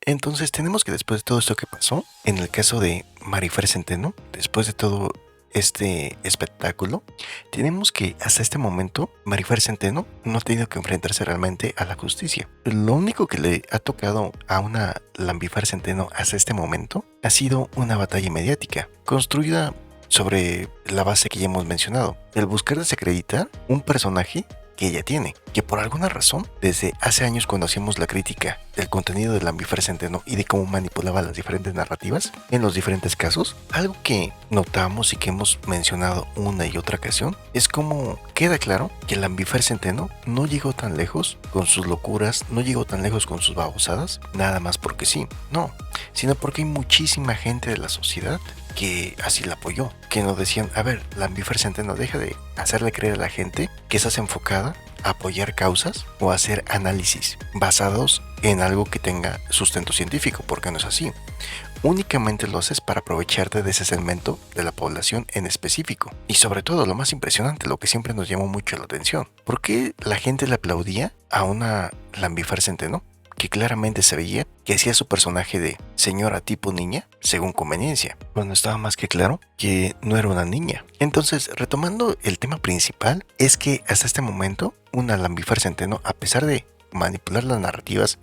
Entonces tenemos que después de todo esto que pasó, en el caso de Marifer Centeno, después de todo este espectáculo, tenemos que hasta este momento Marifer Centeno no ha tenido que enfrentarse realmente a la justicia. Lo único que le ha tocado a una Lambifer Centeno hasta este momento ha sido una batalla mediática, construida sobre la base que ya hemos mencionado, el buscar desacreditar un personaje que ella tiene, que por alguna razón, desde hace años cuando hacíamos la crítica del contenido de Lambifer Centeno y de cómo manipulaba las diferentes narrativas en los diferentes casos, algo que notamos y que hemos mencionado una y otra ocasión es cómo queda claro que Lambifer Centeno no llegó tan lejos con sus locuras, no llegó tan lejos con sus babosadas, nada más porque sí, no, sino porque hay muchísima gente de la sociedad que así la apoyó, que nos decían, a ver, Lambifer Centeno, deja de hacerle creer a la gente que estás enfocada a apoyar causas o a hacer análisis basados en algo que tenga sustento científico, porque no es así. Únicamente lo haces para aprovecharte de ese segmento de la población en específico. Y sobre todo, lo más impresionante, lo que siempre nos llamó mucho la atención, ¿por qué la gente le aplaudía a una Lambifer Centeno que claramente se veía que hacía su personaje de señora tipo niña según conveniencia, cuando estaba más que claro que no era una niña? Entonces, retomando el tema principal, es que hasta este momento una Lambifer Centeno, a pesar de manipular las narrativas,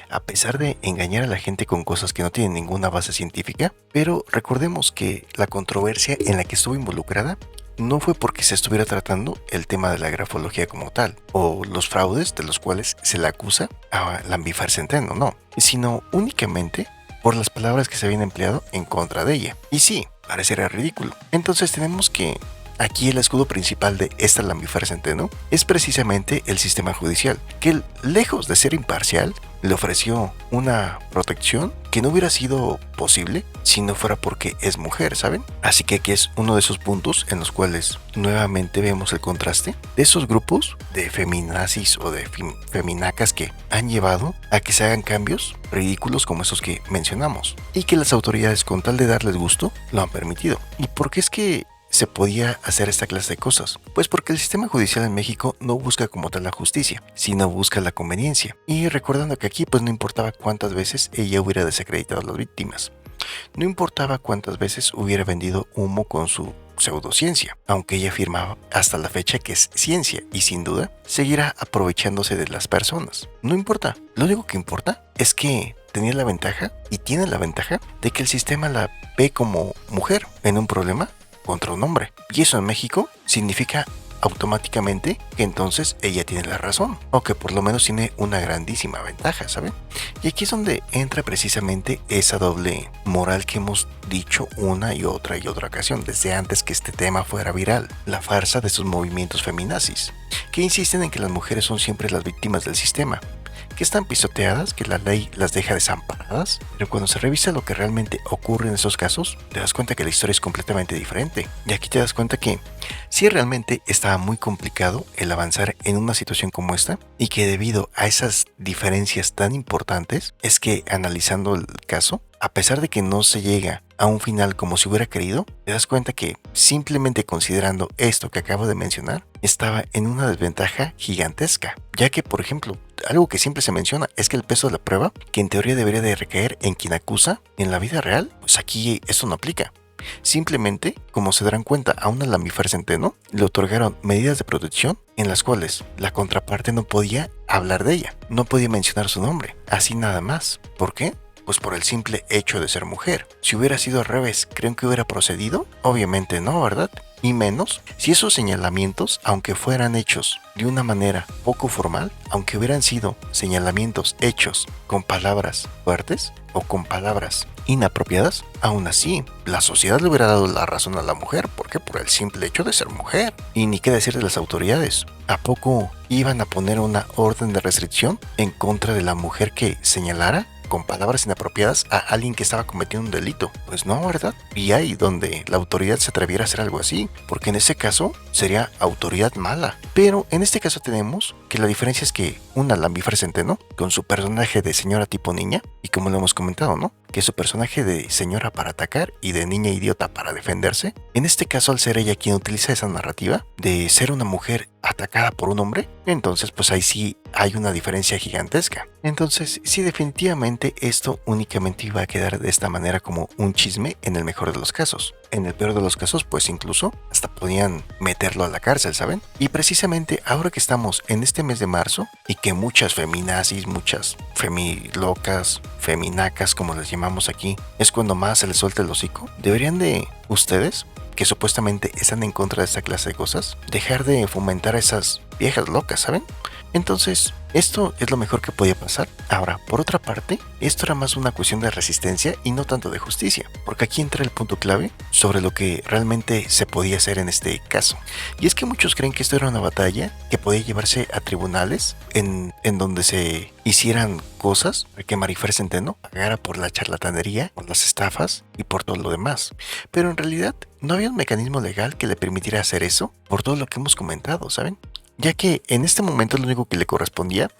a pesar de engañar a la gente con cosas que no tienen ninguna base científica, pero recordemos que la controversia en la que estuvo involucrada no fue porque se estuviera tratando el tema de la grafología como tal, o los fraudes de los cuales se le acusa a Lambifer Centeno, no, sino únicamente por las palabras que se habían empleado en contra de ella. Y sí, parecería ridículo. Entonces tenemos que aquí el escudo principal de esta Lambifer Centeno es precisamente el sistema judicial, que lejos de ser imparcial, le ofreció una protección que no hubiera sido posible si no fuera porque es mujer, ¿saben? Así que aquí es uno de esos puntos en los cuales nuevamente vemos el contraste de esos grupos de feminazis o de feminacas que han llevado a que se hagan cambios ridículos como esos que mencionamos, y que las autoridades, con tal de darles gusto, lo han permitido. ¿Y por qué es que se podía hacer esta clase de cosas? Pues porque el sistema judicial en México no busca como tal la justicia, sino busca la conveniencia. Y recordando que aquí pues no importaba cuántas veces ella hubiera desacreditado a las víctimas, no importaba cuántas veces hubiera vendido humo con su pseudociencia, aunque ella afirmaba hasta la fecha que es ciencia y sin duda seguirá aprovechándose de las personas. No importa, lo único que importa es que tenía la ventaja y tiene la ventaja de que el sistema la ve como mujer en un problema contra un hombre. Y eso en México significa automáticamente que entonces ella tiene la razón, o que por lo menos tiene una grandísima ventaja, ¿saben? Y aquí es donde entra precisamente esa doble moral que hemos dicho una y otra ocasión, desde antes que este tema fuera viral, la farsa de estos movimientos feminazis, que insisten en que las mujeres son siempre las víctimas del sistema, que están pisoteadas, que la ley las deja desamparadas, pero cuando se revisa lo que realmente ocurre en esos casos, te das cuenta que la historia es completamente diferente. Y aquí te das cuenta que sí, realmente estaba muy complicado el avanzar en una situación como esta, y que debido a esas diferencias tan importantes, es que analizando el caso, a pesar de que no se llega a un final como se hubiera querido, te das cuenta que simplemente considerando esto que acabo de mencionar, estaba en una desventaja gigantesca, ya que, por ejemplo, algo que siempre se menciona es que el peso de la prueba, que en teoría debería de recaer en quien acusa, en la vida real, pues aquí esto no aplica. Simplemente, como se darán cuenta, a una Lambifer Centeno le otorgaron medidas de protección en las cuales la contraparte no podía hablar de ella, no podía mencionar su nombre, así nada más. ¿Por qué? Pues por el simple hecho de ser mujer. Si hubiera sido al revés, ¿creen que hubiera procedido? Obviamente no, ¿verdad? Y menos si esos señalamientos, aunque fueran hechos de una manera poco formal, aunque hubieran sido señalamientos hechos con palabras fuertes o con palabras inapropiadas, aún así, la sociedad le hubiera dado la razón a la mujer. ¿Por qué? Por el simple hecho de ser mujer. Y ni qué decir de las autoridades. ¿A poco iban a poner una orden de restricción en contra de la mujer que señalara con palabras inapropiadas a alguien que estaba cometiendo un delito? Pues no, ¿verdad? Y ahí donde la autoridad se atreviera a hacer algo así, porque en ese caso sería autoridad mala. Pero en este caso tenemos que la diferencia es que una Lambifer Centeno, con su personaje de señora tipo niña, y como lo hemos comentado, ¿no? que su personaje de señora para atacar y de niña idiota para defenderse, en este caso al ser ella quien utiliza esa narrativa de ser una mujer atacada por un hombre, entonces pues ahí sí hay una diferencia gigantesca. Entonces sí, definitivamente esto únicamente iba a quedar de esta manera como un chisme en el mejor de los casos. En el peor de los casos pues incluso hasta podían meterlo a la cárcel, ¿saben? Y precisamente ahora que estamos en este mes de marzo y que muchas feminazis, muchas femilocas, feminacas como les llamamos aquí, es cuando más se les suelta el hocico, deberían de ustedes, que supuestamente están en contra de esta clase de cosas, dejar de fomentar a esas viejas locas, ¿saben? Entonces, esto es lo mejor que podía pasar. Ahora, por otra parte, esto era más una cuestión de resistencia y no tanto de justicia, porque aquí entra el punto clave sobre lo que realmente se podía hacer en este caso. Y es que muchos creen que esto era una batalla que podía llevarse a tribunales en donde se hicieran cosas para que Marifer Centeno pagara por la charlatanería, por las estafas y por todo lo demás. Pero en realidad no había un mecanismo legal que le permitiera hacer eso por todo lo que hemos comentado, ¿saben? Ya que en este momento lo único que le correspondía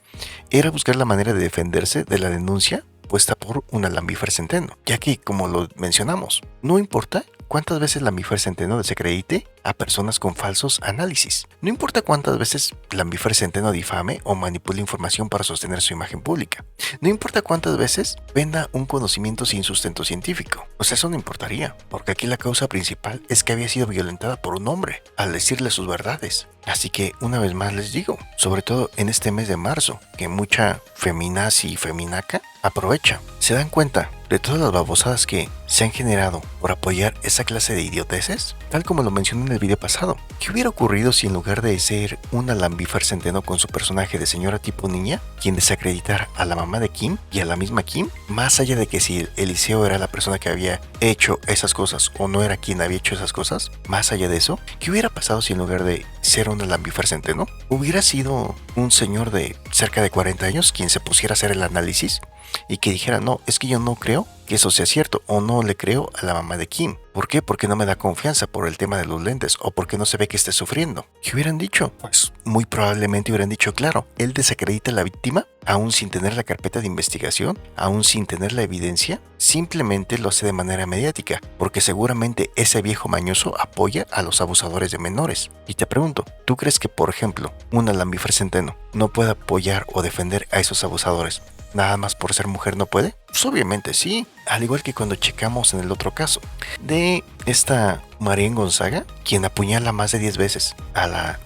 era buscar la manera de defenderse de la denuncia puesta por una Lambifer Centeno, ya que, como lo mencionamos, no importa cuántas veces Lambifer Centeno desacredite a personas con falsos análisis, no importa cuántas veces Lambifer Centeno difame o manipule información para sostener su imagen pública, no importa cuántas veces venda un conocimiento sin sustento científico, pues eso no importaría, porque aquí la causa principal es que había sido violentada por un hombre al decirle sus verdades. Así que una vez más les digo, sobre todo en este mes de marzo, que mucha feminazi y feminaca aprovecha, se dan cuenta de todas las babosadas que se han generado por apoyar esa clase de idioteces, tal como lo mencioné en el video pasado. ¿Qué hubiera ocurrido si en lugar de ser una Lambifer Centeno con su personaje de señora tipo niña, quien desacreditara a la mamá de Kim y a la misma Kim, más allá de que si Eliseo era la persona que había hecho esas cosas o no era quien había hecho esas cosas, más allá de eso, ¿qué hubiera pasado si en lugar de ser una Lambifer Centeno hubiera sido un señor de cerca de 40 años quien se pusiera a hacer el análisis y que dijera, no, es que yo no creo que eso sea cierto, o no le creo a la mamá de Kim? ¿Por qué? Porque no me da confianza por el tema de los lentes, o porque no se ve que esté sufriendo. ¿Qué hubieran dicho? Pues muy probablemente hubieran dicho, claro, él desacredita a la víctima, aún sin tener la carpeta de investigación, aún sin tener la evidencia, simplemente lo hace de manera mediática, porque seguramente ese viejo mañoso apoya a los abusadores de menores. Y te pregunto, ¿tú crees que, por ejemplo, una Lambifer Centeno no puede apoyar o defender a esos abusadores? ¿Nada más por ser mujer no puede? Pues obviamente sí, al igual que cuando checamos en el otro caso de esta Marién Gonzaga, quien apuñala más de 10 veces a la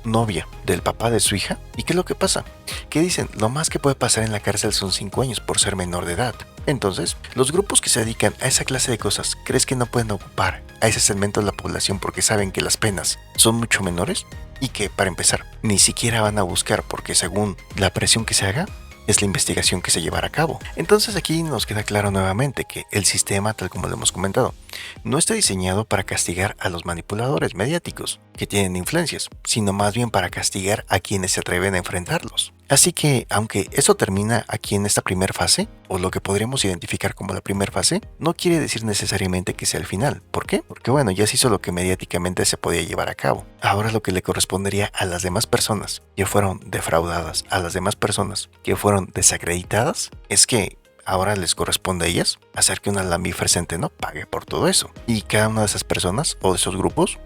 novia del papá de su hija. ¿Y qué es lo que pasa? Que dicen, lo más que puede pasar en la cárcel son 5 años por ser menor de edad. Entonces, los grupos que se dedican a esa clase de cosas, ¿crees que no pueden ocupar a ese segmento de la población porque saben que las penas son mucho menores? Y que, para empezar, ni siquiera van a buscar porque según la presión que se haga, es la investigación que se llevará a cabo. Entonces aquí nos queda claro nuevamente que el sistema, tal como lo hemos comentado, no está diseñado para castigar a los manipuladores mediáticos que tienen influencias, sino más bien para castigar a quienes se atreven a enfrentarlos. Así que, aunque eso termina aquí en esta primera fase, o lo que podríamos identificar como la primera fase, no quiere decir necesariamente que sea el final. ¿Por qué? Porque bueno, ya se hizo lo que mediáticamente se podía llevar a cabo. Ahora lo que le correspondería a las demás personas que fueron defraudadas, a las demás personas que fueron desacreditadas, es que ahora les corresponde a ellas hacer que una Lambifer Centeno pague por todo eso. Y cada una de esas personas o de esos grupos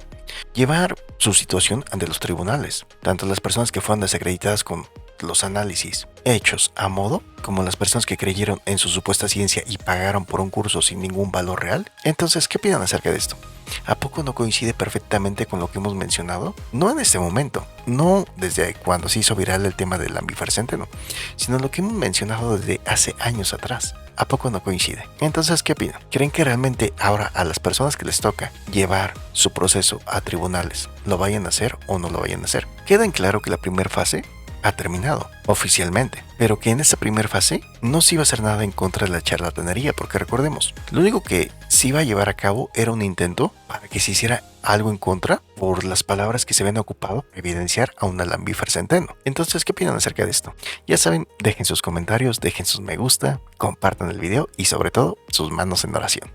llevar su situación ante los tribunales. Tanto las personas que fueron desacreditadas con los análisis hechos a modo, como las personas que creyeron en su supuesta ciencia y pagaron por un curso sin ningún valor real. Entonces, ¿qué opinan acerca de esto? ¿A poco no coincide perfectamente con lo que hemos mencionado? No en este momento, no desde cuando se hizo viral el tema del Lambifer Centeno, sino lo que hemos mencionado desde hace años atrás. ¿A poco no coincide? Entonces, ¿qué opinan? ¿Creen que realmente ahora a las personas que les toca llevar su proceso a tribunales lo vayan a hacer o no lo vayan a hacer? Queda en claro que la primera fase ha terminado oficialmente, pero que en esta primera fase no se iba a hacer nada en contra de la charlatanería, porque recordemos, lo único que se iba a llevar a cabo era un intento para que se hiciera algo en contra por las palabras que se habían ocupado para evidenciar a una Lambifer Centeno. Entonces, ¿qué opinan acerca de esto? Ya saben, dejen sus comentarios, dejen sus me gusta, compartan el video y sobre todo sus manos en oración.